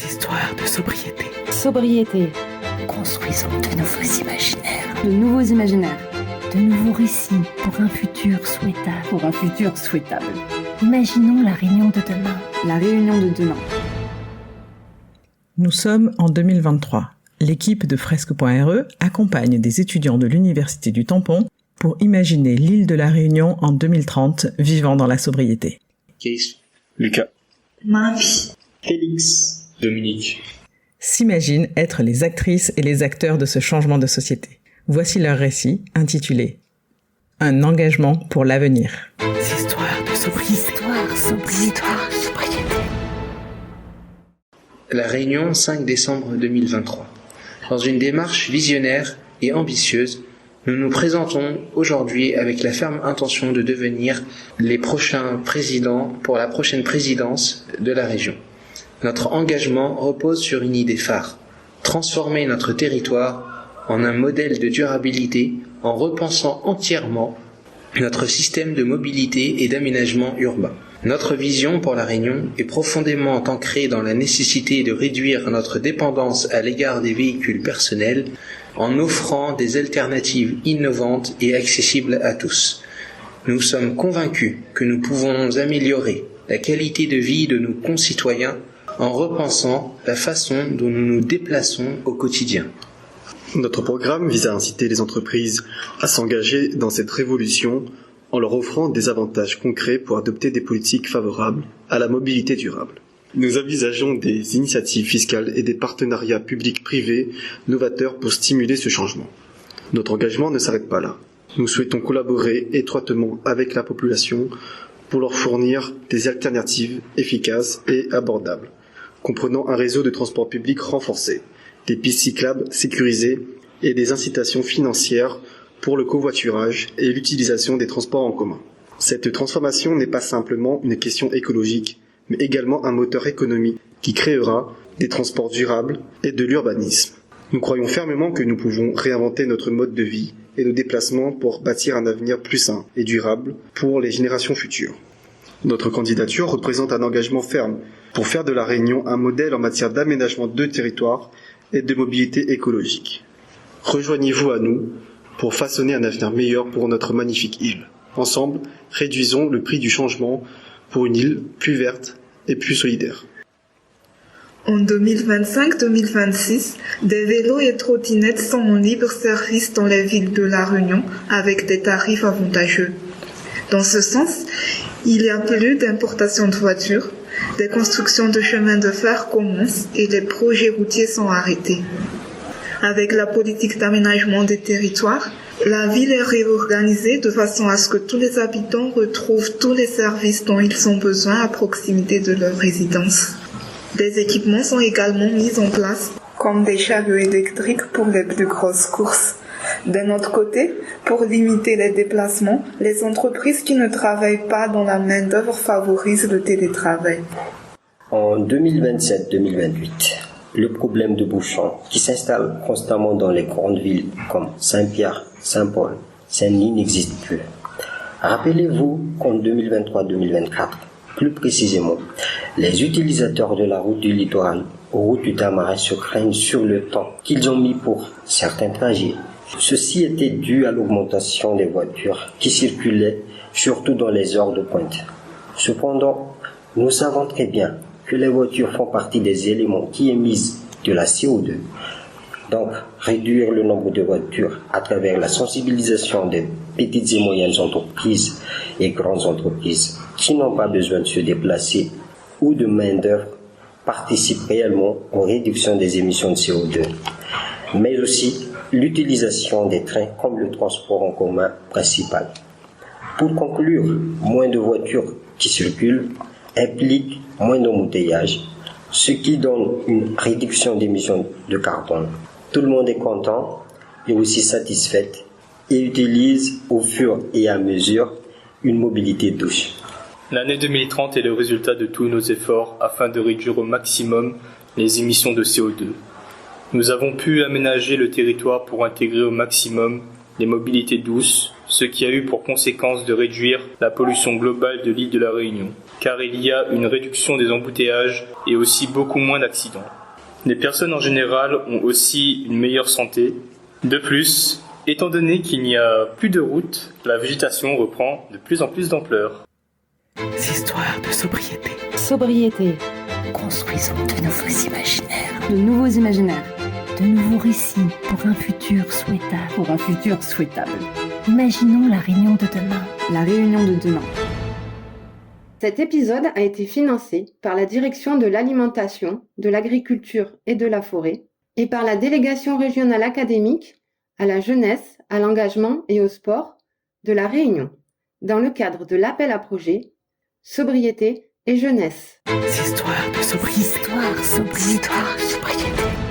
Histoires de sobriété. Sobriété. Construisons de nouveaux imaginaires. De nouveaux imaginaires. De nouveaux récits pour un futur souhaitable. Pour un futur souhaitable. Imaginons la réunion de demain. La réunion de demain. Nous sommes en 2023. L'équipe de Fresque.re accompagne des étudiants de l'Université du Tampon pour imaginer l'île de la Réunion en 2030 vivant dans la sobriété. Case, Lucas, Marie, Félix, Dominique. S'imaginent être les actrices et les acteurs de ce changement de société. Voici leur récit intitulé « Un engagement pour l'avenir ». Histoires de sobriété. Histoire, sobriété. La Réunion, 5 décembre 2023. Dans une démarche visionnaire et ambitieuse, nous nous présentons aujourd'hui avec la ferme intention de devenir les prochains présidents pour la prochaine présidence de la région. Notre engagement repose sur une idée phare, transformer notre territoire en un modèle de durabilité en repensant entièrement notre système de mobilité et d'aménagement urbain. Notre vision pour la Réunion est profondément ancrée dans la nécessité de réduire notre dépendance à l'égard des véhicules personnels en offrant des alternatives innovantes et accessibles à tous. Nous sommes convaincus que nous pouvons améliorer la qualité de vie de nos concitoyens en repensant la façon dont nous nous déplaçons au quotidien. Notre programme vise à inciter les entreprises à s'engager dans cette révolution en leur offrant des avantages concrets pour adopter des politiques favorables à la mobilité durable. Nous envisageons des initiatives fiscales et des partenariats publics-privés novateurs pour stimuler ce changement. Notre engagement ne s'arrête pas là. Nous souhaitons collaborer étroitement avec la population pour leur fournir des alternatives efficaces et abordables, comprenant un réseau de transport public renforcé, des pistes cyclables sécurisées et des incitations financières pour le covoiturage et l'utilisation des transports en commun. Cette transformation n'est pas simplement une question écologique, mais également un moteur économique qui créera des transports durables et de l'urbanisme. Nous croyons fermement que nous pouvons réinventer notre mode de vie et nos déplacements pour bâtir un avenir plus sain et durable pour les générations futures. Notre candidature représente un engagement ferme pour faire de la Réunion un modèle en matière d'aménagement de territoire et de mobilité écologique. Rejoignez-vous à nous pour façonner un avenir meilleur pour notre magnifique île. Ensemble, réduisons le prix du changement pour une île plus verte et plus solidaire. En 2025-2026, des vélos et trottinettes sont en libre service dans les villes de La Réunion avec des tarifs avantageux. Dans ce sens, il y a plus d'importation de voitures, des constructions de chemins de fer commencent et les projets routiers sont arrêtés. Avec la politique d'aménagement des territoires, la ville est réorganisée de façon à ce que tous les habitants retrouvent tous les services dont ils ont besoin à proximité de leur résidence. Des équipements sont également mis en place, comme des chariots électriques pour les plus grosses courses. D'un autre côté, pour limiter les déplacements, les entreprises qui ne travaillent pas dans la main-d'œuvre favorisent le télétravail. En 2027-2028, le problème de bouchons qui s'installe constamment dans les grandes villes comme Saint-Pierre, Saint-Paul, Saint-Denis n'existe plus. Rappelez-vous qu'en 2023-2024, plus précisément, les utilisateurs de la route du littoral aux routes du Tamarin se craignent sur le temps qu'ils ont mis pour certains trajets. Ceci était dû à l'augmentation des voitures qui circulaient surtout dans les heures de pointe. Cependant, nous savons très bien que les voitures font partie des éléments qui émettent de la CO2. Donc, réduire le nombre de voitures à travers la sensibilisation des petites et moyennes entreprises et grandes entreprises qui n'ont pas besoin de se déplacer ou de main-d'œuvre participe réellement aux réductions des émissions de CO2. Mais aussi l'utilisation des trains comme le transport en commun principal. Pour conclure, moins de voitures qui circulent implique moins d'embouteillages, ce qui donne une réduction d'émissions de carbone. Tout le monde est content et aussi satisfait et utilise au fur et à mesure une mobilité douce. L'année 2030 est le résultat de tous nos efforts afin de réduire au maximum les émissions de CO2. Nous avons pu aménager le territoire pour intégrer au maximum les mobilités douces, ce qui a eu pour conséquence de réduire la pollution globale de l'île de la Réunion, car il y a une réduction des embouteillages et aussi beaucoup moins d'accidents. Les personnes en général ont aussi une meilleure santé. De plus, étant donné qu'il n'y a plus de routes, la végétation reprend de plus en plus d'ampleur. Histoires de sobriété. Sobriété. Construisons de nouveaux imaginaires. De nouveaux imaginaires. De nouveaux récits pour un futur souhaitable. Pour un futur souhaitable. Imaginons la réunion de demain. La réunion de demain. Cet épisode a été financé par la Direction de l'Alimentation, de l'Agriculture et de la Forêt et par la Délégation régionale académique à la jeunesse, à l'engagement et au sport de la Réunion, dans le cadre de l'appel à projet Sobriété et jeunesse. Histoires de sobriété. Histoire, sobriété.